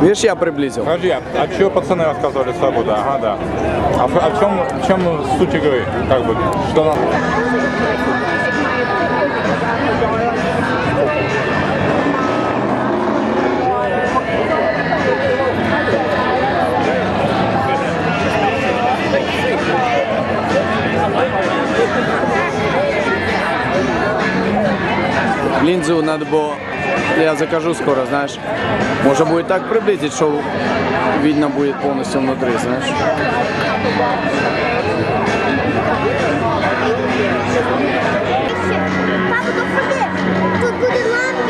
Видишь, я приблизил. Подожди, а что пацаны рассказывали свободу? Ага, да. А в чем суть игры? Как бы, что нам... Линзу надо было, я закажу скоро, знаешь. Можно будет так приблизить, что видно будет полностью внутри, знаешь. Тут будет лампи.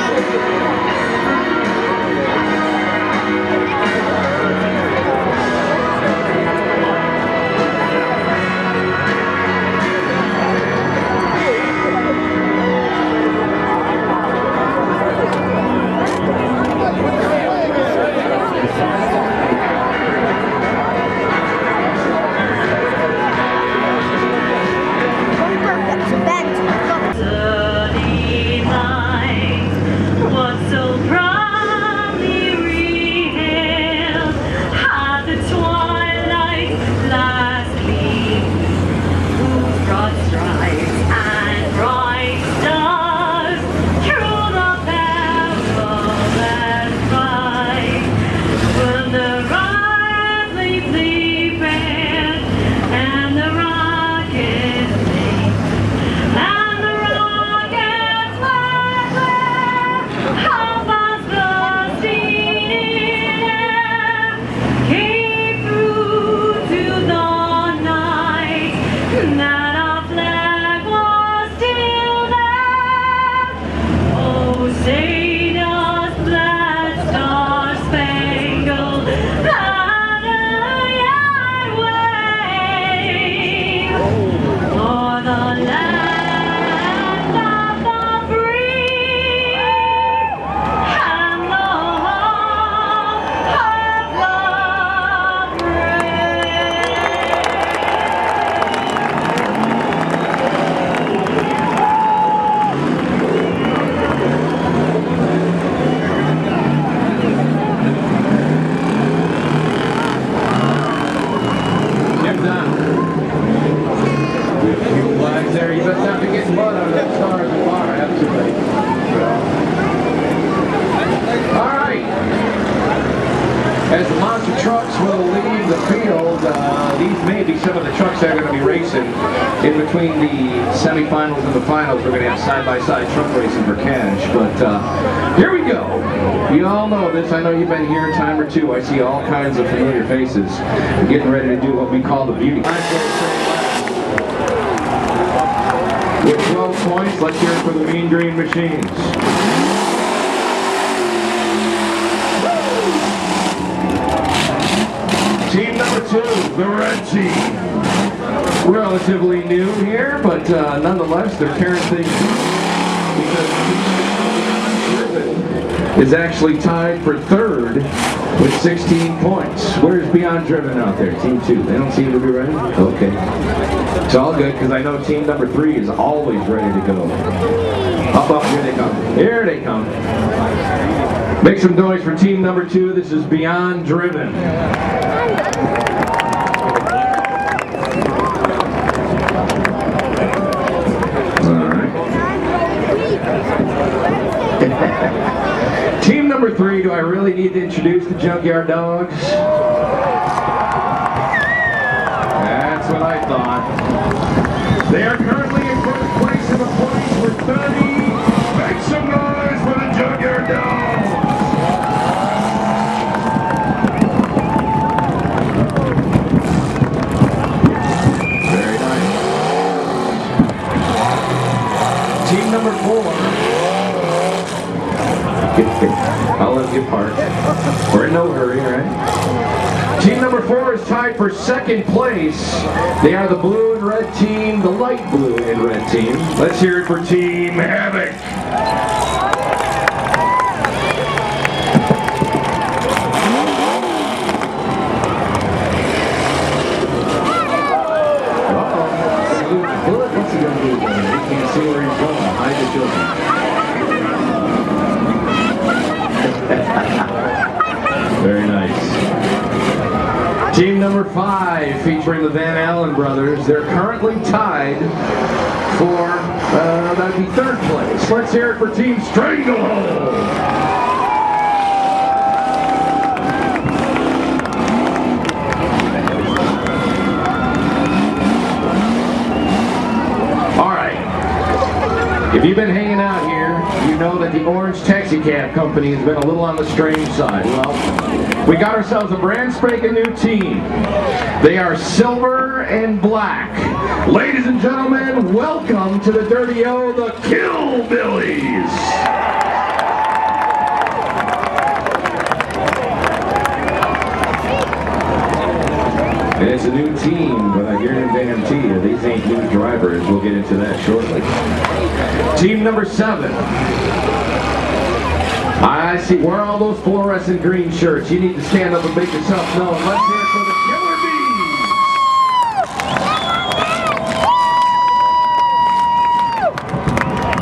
As the monster trucks will leave the field, these may be some of the trucks that are going to be racing in between the semifinals and the finals. We're going to have side-by-side truck racing for cash. But here we go. You all know this. I know you've been here a time or two. I see all kinds of familiar faces. We're getting ready to do what we call the beauty. With 12 points, let's hear it for the Mean Green Machines. Team number 2, the red team. Relatively new here, but nonetheless, they're carrying things because is actually tied for third with 16 points. Where's Beyond Driven out there? Team 2. They don't seem to be ready? Okay. It's all good because I know team number 3 is always ready to go. Up, here they come. Here they come. Make some noise for team number 2. This is Beyond Driven. Team number 3, do I really need to introduce the Junkyard Dogs? That's what I thought. They are currently in first place in the points with 30. Make some noise for the Junkyard Dogs! Very nice. Team number 4. I'll let you park. We're in no hurry, right? Team number 4 is tied for second place. They are the blue and red team, the light blue and red team. Let's hear it for Team Havoc. What's he gonna do? He can't see where he's going. Hide the children. Very Team number 5, featuring the Van Allen brothers, they're currently tied for, that'd be 3rd place. Let's hear it for Team Stranglehold. If you've been hanging out here, you know that the Orange Taxi Cab Company has been a little on the strange side. Well, we got ourselves a brand spanking new team. They are silver and black. Ladies and gentlemen, welcome to the Dirty O, the Killbillies. And it's a new team, but I guarantee you these ain't new drivers. We'll get into that shortly. Team number 7. I see. Where are all those fluorescent green shirts? You need to stand up and make yourself known. Let's hear it for the Killer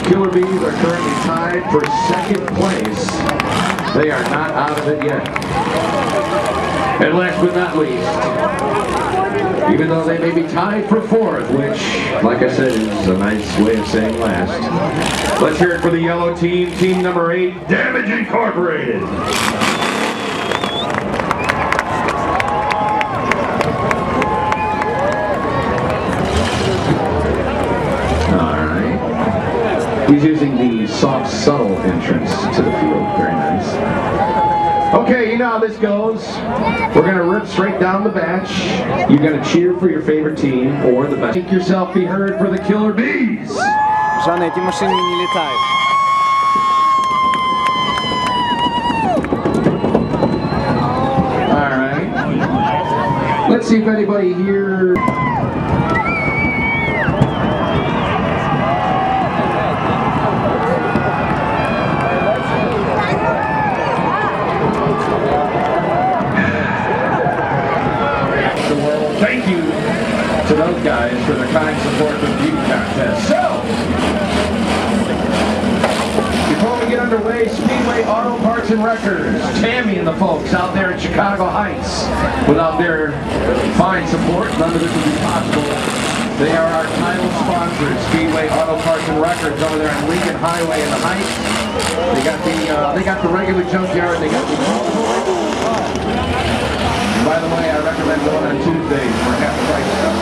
Bees. Killer Bees are currently tied for 2nd place. They are not out of it yet. And last but not least, even though they may be tied for 4th, which, like I said, is a nice way of saying last, let's hear it for the yellow team, team number 8, Damage Incorporated. All right. He's using the soft, subtle entrance to the field. Very nice. Okay, you know how this goes. We're going to rip straight down the batch. You're going to cheer for your favorite team or the best. Make yourself be heard for the Killer Bees. Żadne эти машины не летают. All right. Let's see if anybody here... Thank you to those guys for their kind support for the beauty contest. So, before we get underway, Speedway Auto Parts and Records, Tammy and the folks out there in Chicago Heights. Without their fine support, none of this would be possible. They are our title sponsors, Speedway Auto Parts and Records over there on Lincoln Highway in the Heights. They got the regular junkyard. They got the. By the way, I recommend going on Tuesdays for half price stuff.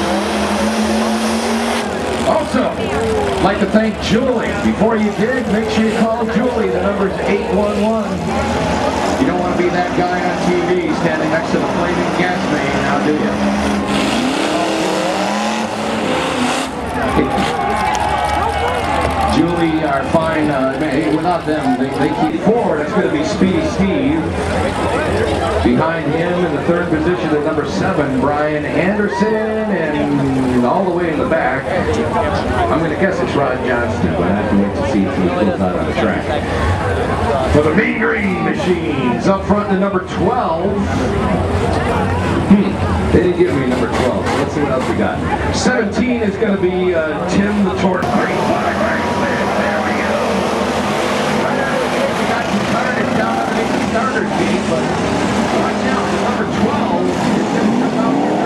Also, I'd like to thank Julie. Before you dig, make sure you call Julie. The number's 811. You don't want to be that guy on TV standing next to the flaming gas main, now do you? Julie, our fine, without them, they keep forward. It's going to be Speedy Steve. Behind him in the 3rd position at number 7, Brian Anderson, and all the way in the back, I'm going to guess it's Rod Johnston, but I have to wait to see if he pulls out on the track. For the Mean Green Machines, up front to number 12. They didn't give me number 12, so let's see what else we got. 17 is going to be Tim the Torch. There we go. We got some carnage down underneath the starter seat, but watch out, number 12 is going to come out here.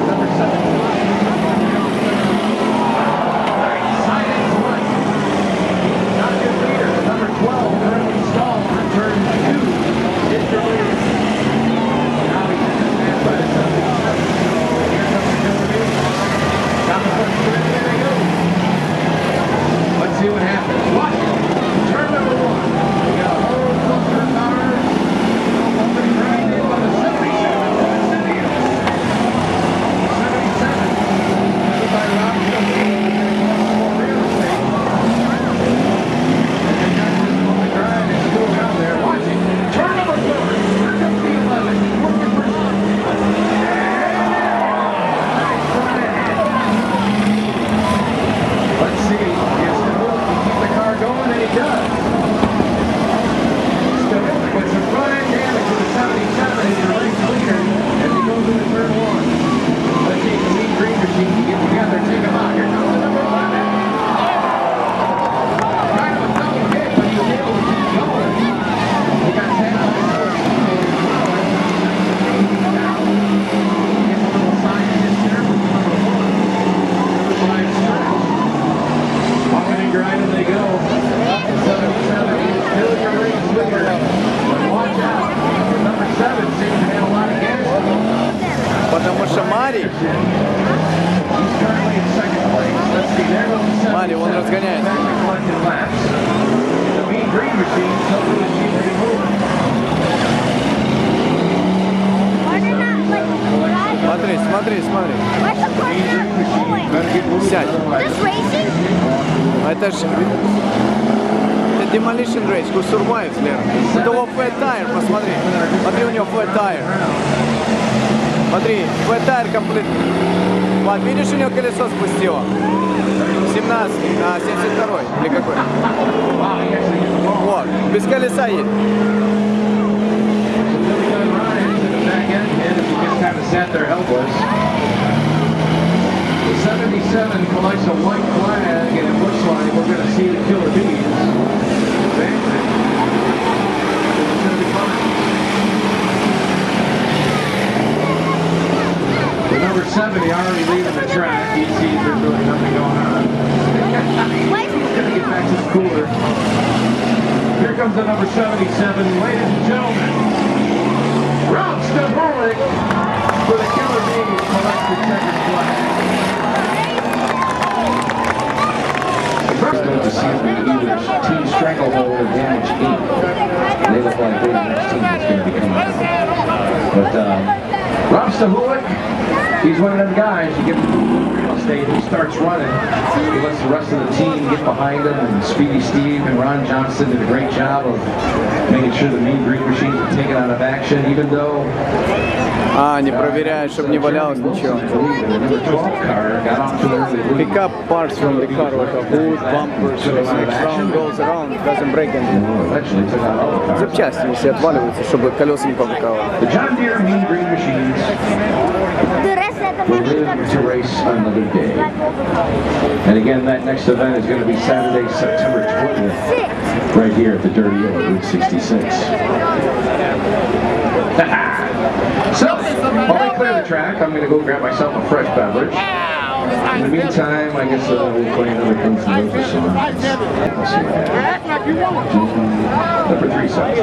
Number 17. Number 12, currently stalled for turn 2. Is the leader. Now he's in the stand by the 77. So here comes the Killer Bees. Down the front stretch, there they go. смотри, смотри. Where's the person going? Сядь. Just racing? Это ж... Это Demolition Race, who survives, Лера. У того fat tire, посмотри. Смотри, у него fat tire. Смотри, fat tire комплект. Вот, видишь, у него колесо спустило? 17 на 72 или какой? Вот, без колеса едет. Kind of sat there helpless. 77 collects a white flag, and it looks like we're going to see the killer bees. The number 70 already leaving the track. He sees there's really nothing going on. He's going to get back to the cooler. Here comes the number 77, ladies and gentlemen. Rob Stavolik for the Killer Bees collects the second flag. First note to see if we can either Team Stranglehold or Damage Inc. They look like they're the next team that's going to be coming out. But Rob Stavolik, he's one of them guys. You give him real estate, he starts running. He lets the rest of the team get behind him, and Speedy Steve and Ron Johnson did a great job of making sure the mean green machines are taken out of action, even though Не проверяют, чтобы не валялось ничего. Pick up parts from the car, like a hood, bumpers, so the next round goes around, doesn't break anything. Запчасти если отваливаются, чтобы колеса не побоковали. The John Deere mean green machines The rest of the will live to race another day. And again, that next event is going to be Saturday, September 20th, right here at the Dirty Old Route 66. So, while they clear the track, I'm going to go grab myself a fresh beverage. In the meantime, I guess we'll play another Guns N' Roses song. We'll see what happens. Number 3 songs.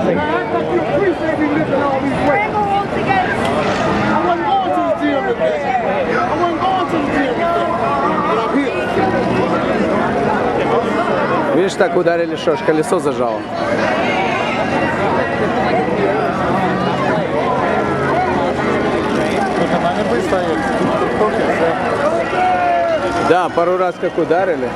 Видишь, так ударили, что ж колесо зажало. Да, пару раз как ударили.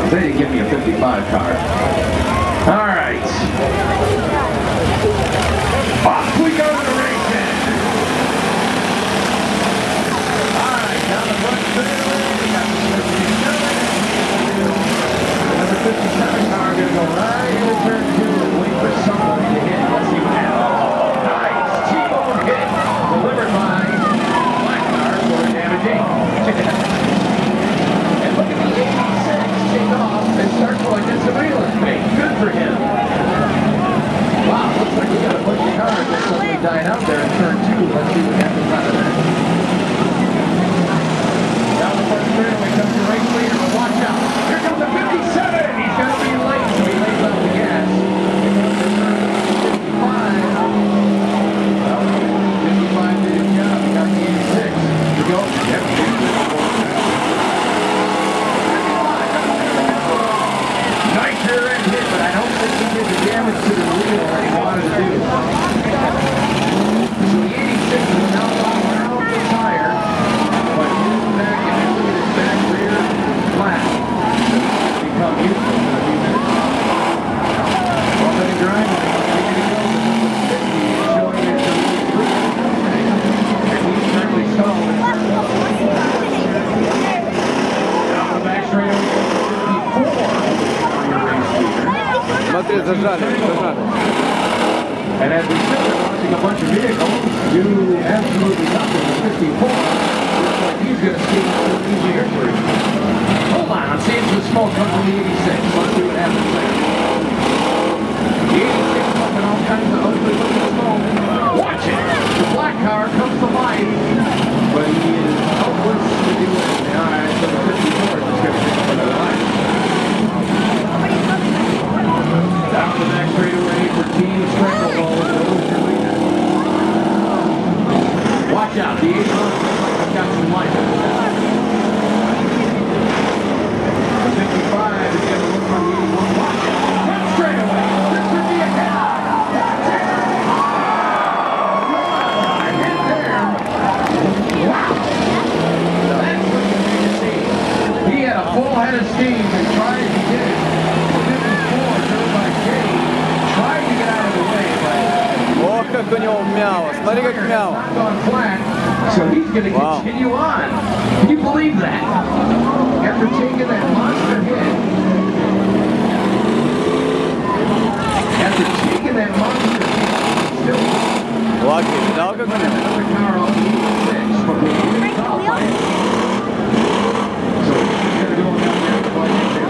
They didn't give me a 55 card. All right. Off we go to the races. All right, down the front straightaway, we got the 57. Number 57 car going to go right into turn 2 and wait for someone to hit. Let's see what happens. Nice T-bone hit delivered by Black car for damaging. And look at the 86 take off and start going into some real estate. Good for him. Wow, looks like we got a bunch of cars that suddenly died out there in turn 2. Let's see what happens out of that. Down the front straightaway comes the race leader, but watch out. Here comes the 57. He's going to be late, so he lays off the gas. 55 did his job. He got the 86. Here we go. Yep. Nice rear end hit, but I don't think he did the damage to the wheel that he wanted to do. So the 86 is now around the tire, but his back, if you look at his back rear flat, it's become useless in a few minutes. Well, then he drives it. Here he goes. The number 50 is showing it to the and he's currently stalled. Down the back straightaway, 54. Смотри, зажали, зажали. And as we said, we're watching a bunch of vehicles do absolutely nothing. The 54 looks like he's going to skate a little easier for him. Hold on, I'm seeing some smoke come from the 86. Let's see what happens there. The 86 pumping all kinds of ugly looking smoke. Watch it. The black car comes to life, but he is helpless to do anything. All right, so the 54 is just going to take another life. Down the back straightaway for Team Stranglehold. Watch out, the 8 runs got some life. The 55 is going to look from the 81. Watch out, front straightaway. This could be a head. Смотри, как мяу. On flat, so he's going to Wow. continue on. Can you believe that? After taking that monster hit, still Lucky. Видал, как мяу? another car on the 86, but we didn't top it. So he's going to go down there and fight the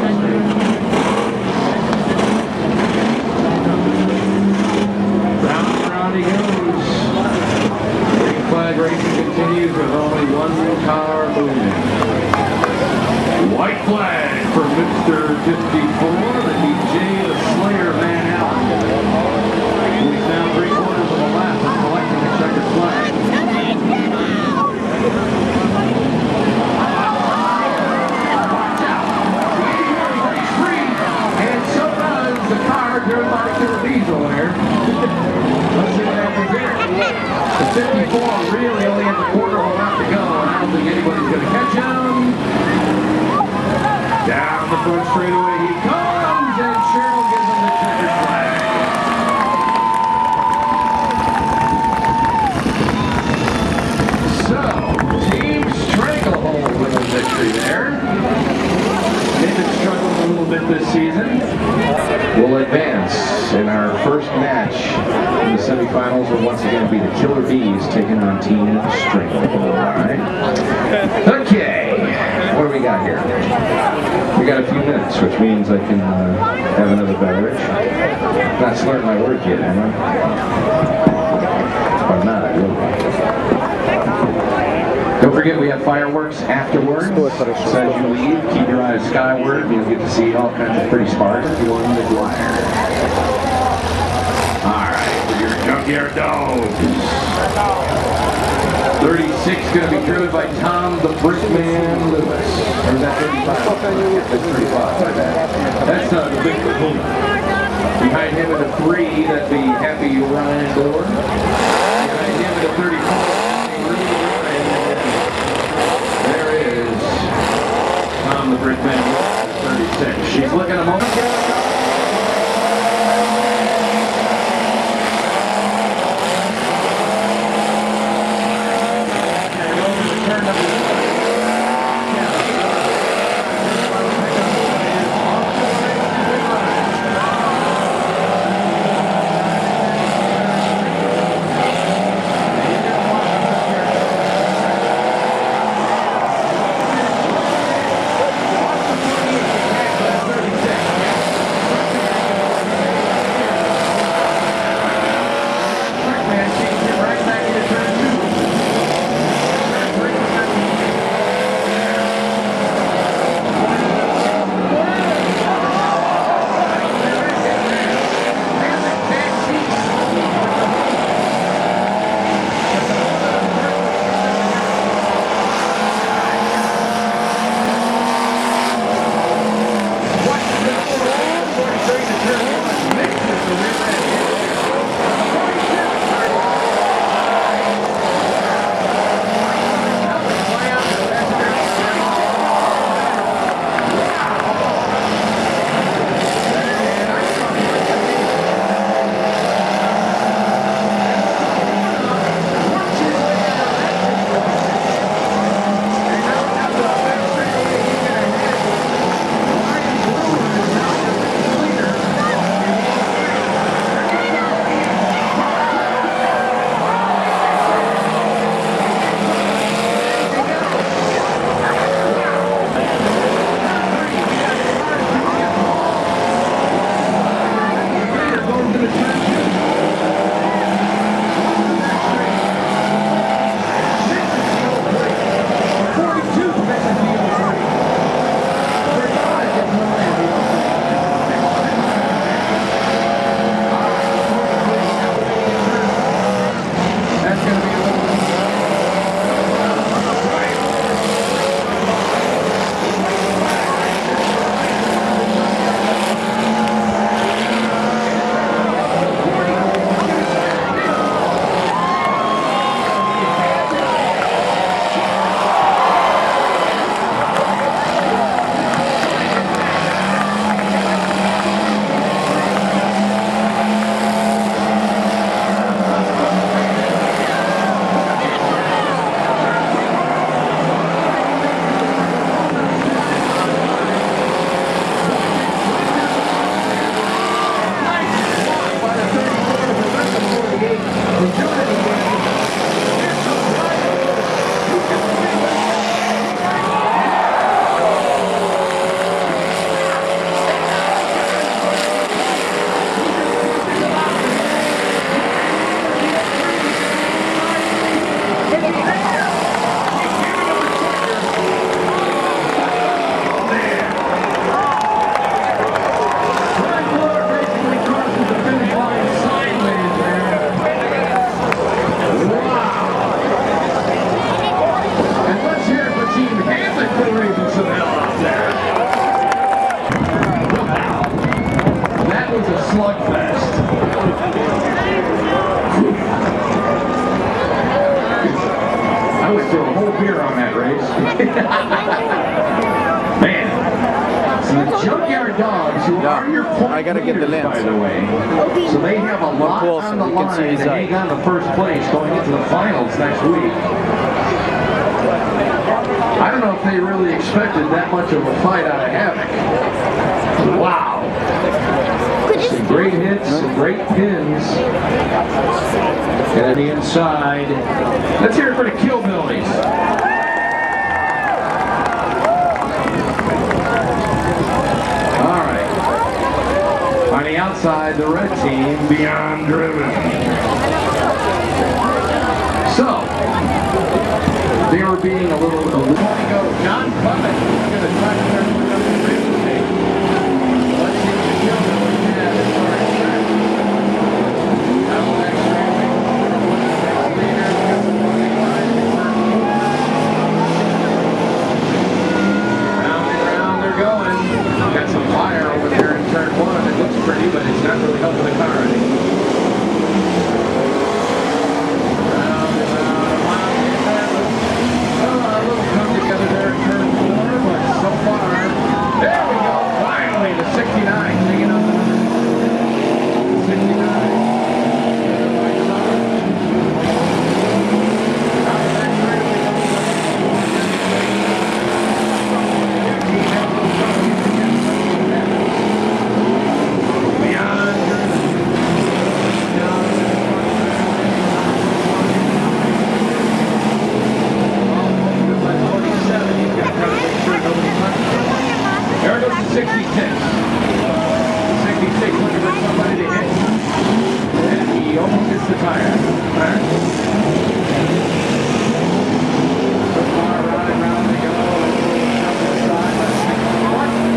Round and round he goes. Green flag racing continues with only one car moving. White flag for Mr. 54, the DJ, the Slayer Van Allen. He's now 3/4 of a lap and collecting the checkered flag. Watch out! He's free, and so does the car driven by Killer Diesel there. Let's see what happens here. The 54 really only has a quarter of a lap to go, and I don't think anybody's going to catch him. Down the front straightaway he comes, and Cheryl gives him the checkered flag. So, Team Stranglehold with a victory there. They've been struggling a little bit this season. We'll advance in our first match in the semifinals will once again be the Killer Bees taking on Team Stranglehold. Alright. Okay. What do we got here? We got a few minutes, which means I can have another beverage. Not slurring my words yet, am I? If I'm not, I will. Don't forget we have fireworks afterwards. So as you leave, keep your eyes skyward. You'll get to see all kinds of pretty sparks going the wire. Alright, for your junkyard dogs. 36 going to be driven by Tom the Brickman Lewis. Or is that 35? That's 35, my bad. That's the big kahuna. Behind him at the 3, that'd be Happy Ryan Door. Behind him at the 34, there is Tom the Brickman Lewis at 36. She's looking a moment. Man. So the Junkyard Dogs, who are your point I gotta get the leaders, lens. by the way. So they have a lot closer, on the you can see line his to eye. hang on to first place going into the finals next week. I don't know if they really expected that much of a fight out of Havoc. Wow. Some great hits, some great pins. And on the inside, let's hear it for the Killbillies. All right. On the outside, the red team, Beyond Driven. So, they were being a little John Clement is going to try to turn it up to real estate. Let's see what the Killbillies have as far as track. Outback Racing, next leader, round and round they're going. Got some fire over there in turn one. It looks pretty, but it's not really helping the car any. There goes the 66. 66 looking for somebody to hit. And he almost hits the tire. So far, round and round they go. Up to the side.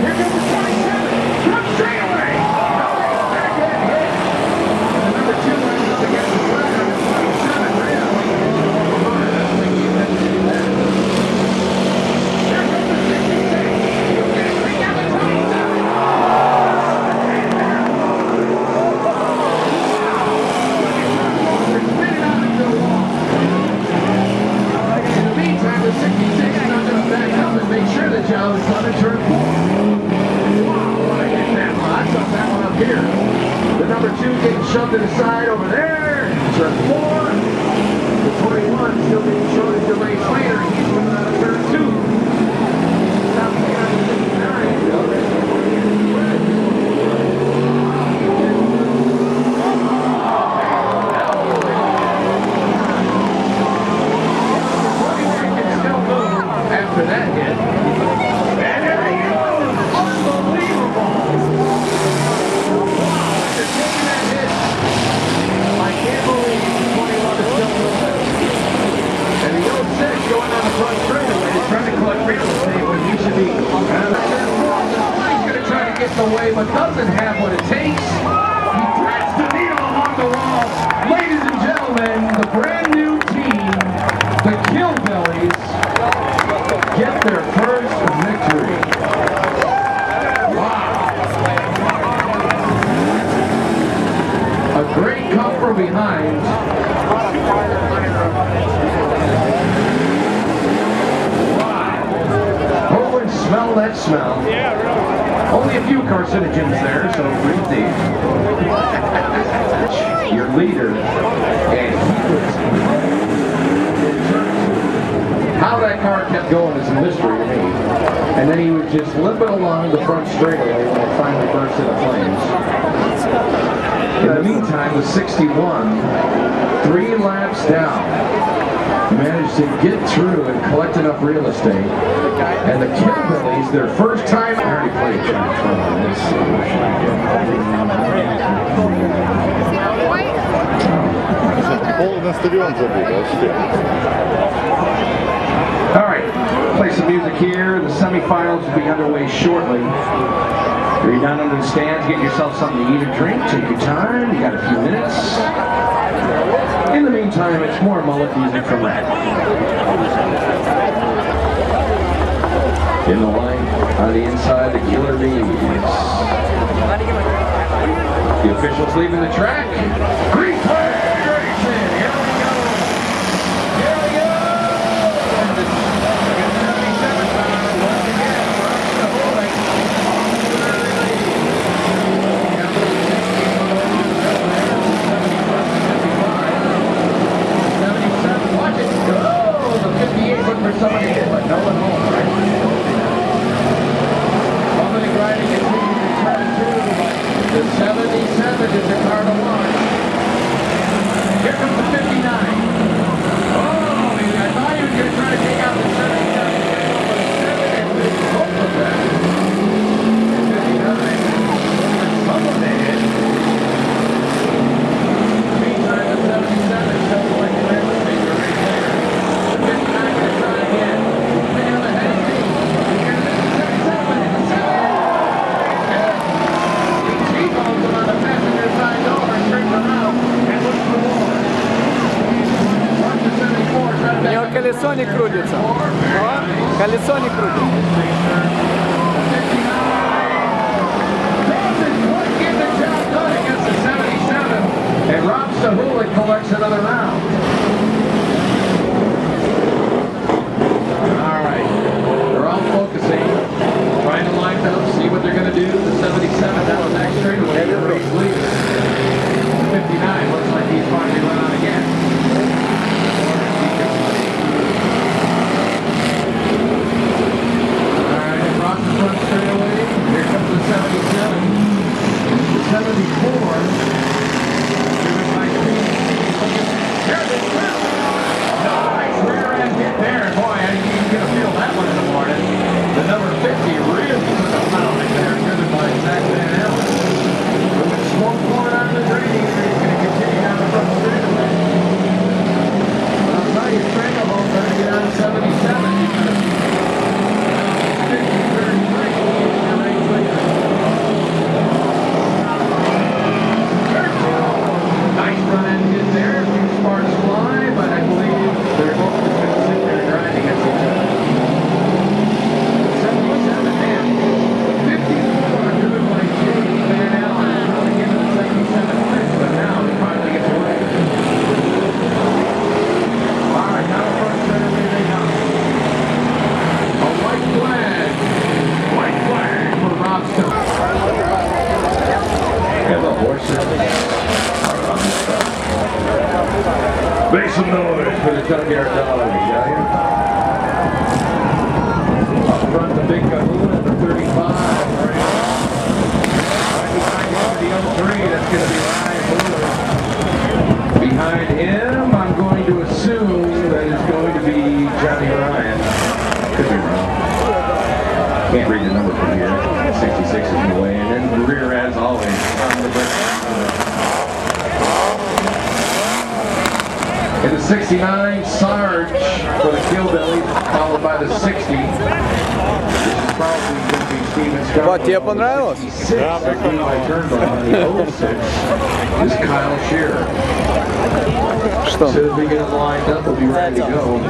Here comes the 27. Comes straight away. Back in, hit. And the number 2 runs up against the front. 27 ran. Job is on turn 4. Wow, I hit that one. I took that one up here. The number 2 getting shoved to the side over there. Turn 4. The 21 still being shown as the race leader. He's coming out of turn 2. Now we got the 69. After that hit. And there he goes! Unbelievable! After taking that hit, I can't believe the 21 is still moving. And the 06 going on the front straightaway is trying to collect real estate when he should be. He's going to try to get in the way, but doesn't have what it takes. He threads the needle along the wall. Ladies and gentlemen, the brand new team, the Killbillies, get their first victory. Wow. A great come from behind. Wow. Oh, and smell that smell. Only a few carcinogens there, so breathe deep. Your leader, and he was... How that car kept going is a mystery to me. And then he was just limping along the front straightaway when it finally burst into flames. In the meantime, the 61, 3 laps down, managed to get through and collect enough real estate. And the Killbillies, their first time... I already played turn 12. All right, play some music here. The semifinals will be underway shortly. You're down under the stands, get yourself something to eat or drink. Take your time. You got a few minutes. In the meantime, it's more mullet music from Red. In the line, on the inside, the Killer Bees. The officials leaving the track. Green flag racing. Here we go. Here we go. колесо не крутится. Колесо не крутится. Get the job done against the 77, and Rob Stahulik collects another round. All right, they're all focusing, trying to line up, see what they're going to do. The 77 down the back straightaway, race leader. 59 looks like he's finally run out again. All right, across the front straightaway, here comes the 77. The 74. Driven by Pete. There's it through. Nice rear end hit there. Boy, I think you can get a feel that one in the morning. The number 50 really took a pounding there, driven by Zach Van Allen. Moving smoke pouring out of the drain, he's going to continue down the front straightaway. I'll tell you, Stranglehold better get on 77 because 50-33. Nice front end hit there. A few sparks fly, but I believe they're both just going to sit there grinding against each other. 77 and 54 driven by Jake Van Allen. Trying to get to the 77 fix, but now he finally gets away. All right, now the front straightaway they come. A white flag. White flag for Rob Stone. And the horses are on the start. Make some noise for the junkyard dog, yeah? Up front, the big Cahoon at the 35, right? Right behind him, the 03, that's going to be Ryan Miller. Behind him, I'm going to assume that it's going to be Johnny Ryan. Could be wrong. Can't read the number from here. 66 is in the way, and then the rear as always on the brake. In the 69, Sarge for the Killbillies, followed by the 60. This is probably going to be Steven Scott. Вот, тебе понравилось? Да, прикольно. The 06 is Kyle Shearer. Что? As soon as we get it lined up, we'll be ready to go.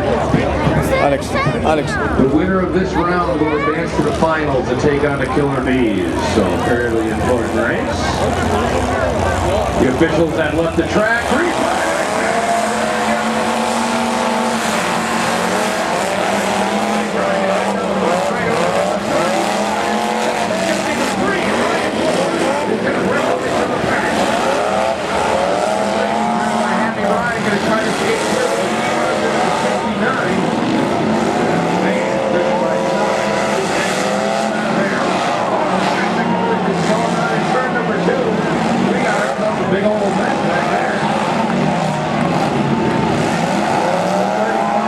Алекс, Алекс. The winner of this round will advance to the finals and take on the Killer Bees. So, fairly important race. The officials that left the track. Big old mess back there. 35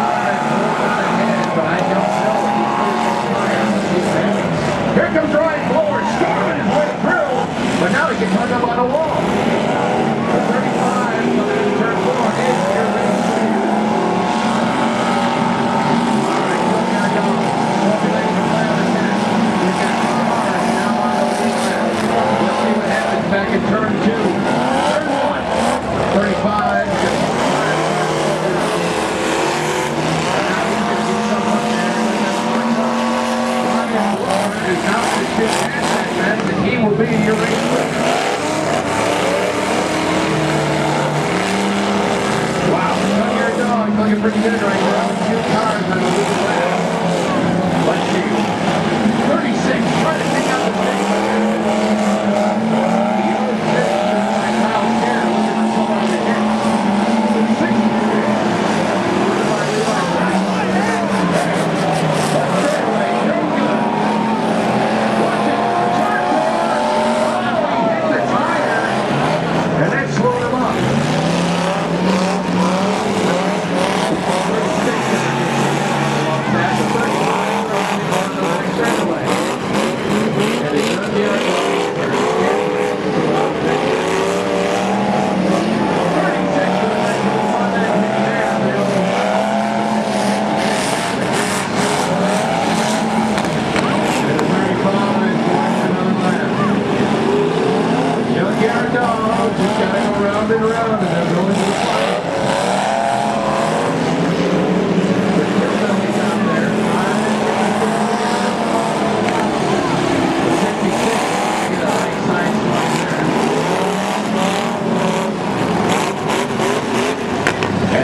but I don't know. Here comes Ryan Blower, storming his way through, but now he gets hung up on a wall. The 35 coming into turn 4 is here. All right, look there it goes. Formulating the plan of attack. We've got cars now on the lead lap. Let's see what happens back in turn 2. 35. And he will be your race winner. Wow, your dog looking pretty good right now. A few cars on the lead lap. Let's see. 36, trying to take out the stage.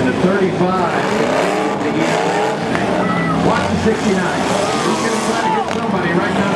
And the 35. Watch the 69. He's going to try to hit somebody right now.